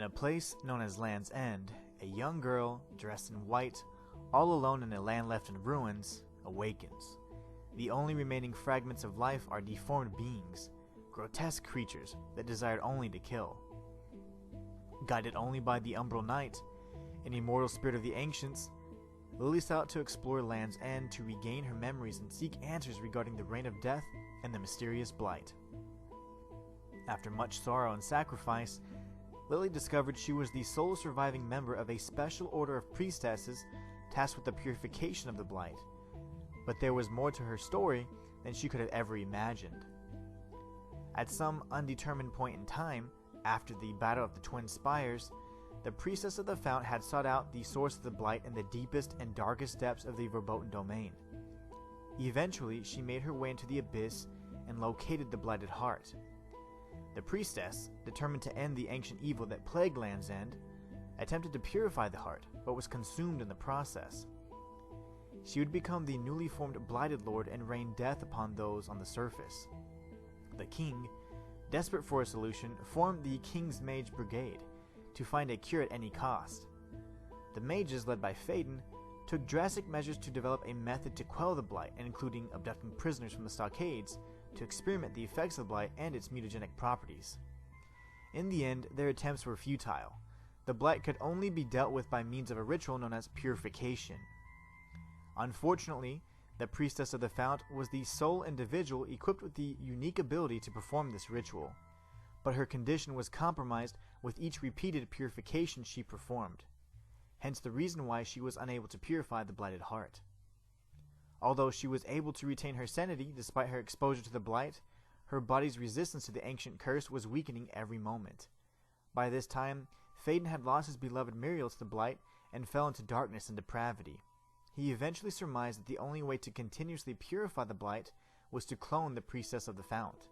a place known as Land's End, a young girl, dressed in white, all alone in a land left in ruins, awakens. The only remaining fragments of life are deformed beings, grotesque creatures that desired only to kill. Guided only by the Umbral Knight, an immortal spirit of the ancients, Lily set out to explore Land's End to regain her memories and seek answers regarding the reign of death and the mysterious Blight. After much sorrow and sacrifice, Lily discovered she was the sole surviving member of a special order of priestesses tasked with the purification of the Blight. But there was more to her story than she could have ever imagined. At some undetermined point in time, after the Battle of the Twin Spires, the Priestess of the Fount had sought out the source of the Blight in the deepest and darkest depths of the verboten domain. Eventually, she made her way into the abyss and located the Blighted Heart. The Priestess, determined to end the ancient evil that plagued Land's End, attempted to purify the heart, but was consumed in the process. She would become the newly formed Blighted Lord and rain death upon those on the surface. The king, desperate for a solution, formed the King's Mage Brigade to find a cure at any cost. The mages, led by Phaedon, took drastic measures to develop a method to quell the Blight, including abducting prisoners from the stockades to experiment the effects of the Blight and its mutagenic properties. In the end, their attempts were futile. The Blight could only be dealt with by means of a ritual known as Purification. Unfortunately, the Priestess of the Fount was the sole individual equipped with the unique ability to perform this ritual, but her condition was compromised with each repeated purification she performed, hence the reason why she was unable to purify the Blighted Heart. Although she was able to retain her sanity despite her exposure to the Blight, her body's resistance to the ancient curse was weakening every moment. By this time, Phaedon had lost his beloved Muriel to the Blight and fell into darkness and depravity. He eventually surmised that the only way to continuously purify the Blight was to clone the Priestess of the Fount.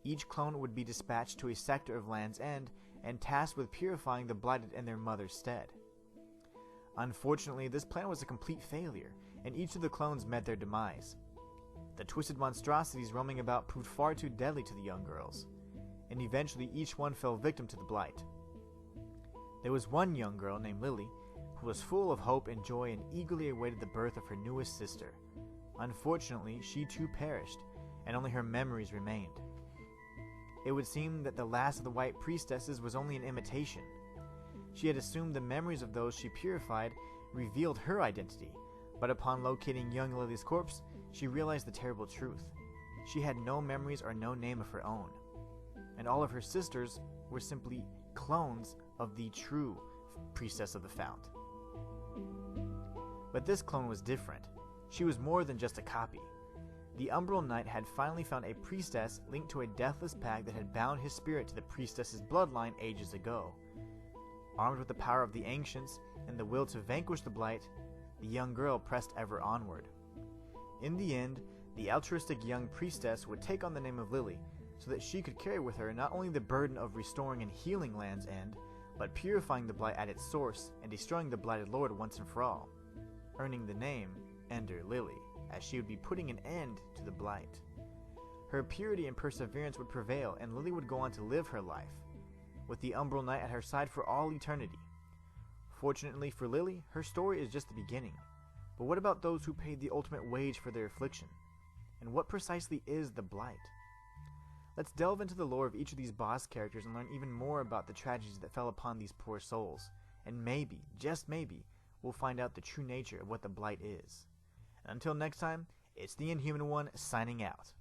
Each clone would be dispatched to a sector of Land's End and tasked with purifying the Blighted in their mother's stead. Unfortunately, this plan was a complete failure, and each of the clones met their demise. The twisted monstrosities roaming about proved far too deadly to the young girls, and eventually each one fell victim to the Blight. There was one young girl named Lily who was full of hope and joy and eagerly awaited the birth of her newest sister. Unfortunately, she too perished, and only her memories remained. It would seem that the last of the White Priestesses was only an imitation. She had assumed the memories of those she purified revealed her identity, but upon locating young Lily's corpse, she realized the terrible truth. She had no memories or no name of her own, and all of her sisters were simply clones of the true Priestess of the Fount. But this clone was different. She was more than just a copy. The Umbral Knight had finally found a priestess linked to a deathless pact that had bound his spirit to the priestess's bloodline ages ago. Armed with the power of the ancients and the will to vanquish the Blight, the young girl pressed ever onward. In the end, the altruistic young priestess would take on the name of Lily, so that she could carry with her not only the burden of restoring and healing Land's End, but purifying the Blight at its source and destroying the Blighted Lord once and for all, earning the name Ender Lily, as she would be putting an end to the Blight. Her purity and perseverance would prevail, and Lily would go on to live her life, with the Umbral Knight at her side for all eternity. Fortunately for Lily, her story is just the beginning. But what about those who paid the ultimate wage for their affliction? And what precisely is the Blight? Let's delve into the lore of each of these boss characters and learn even more about the tragedies that fell upon these poor souls. And maybe, just maybe, we'll find out the true nature of what the Blight is. And until next time, it's the Inhuman One signing out.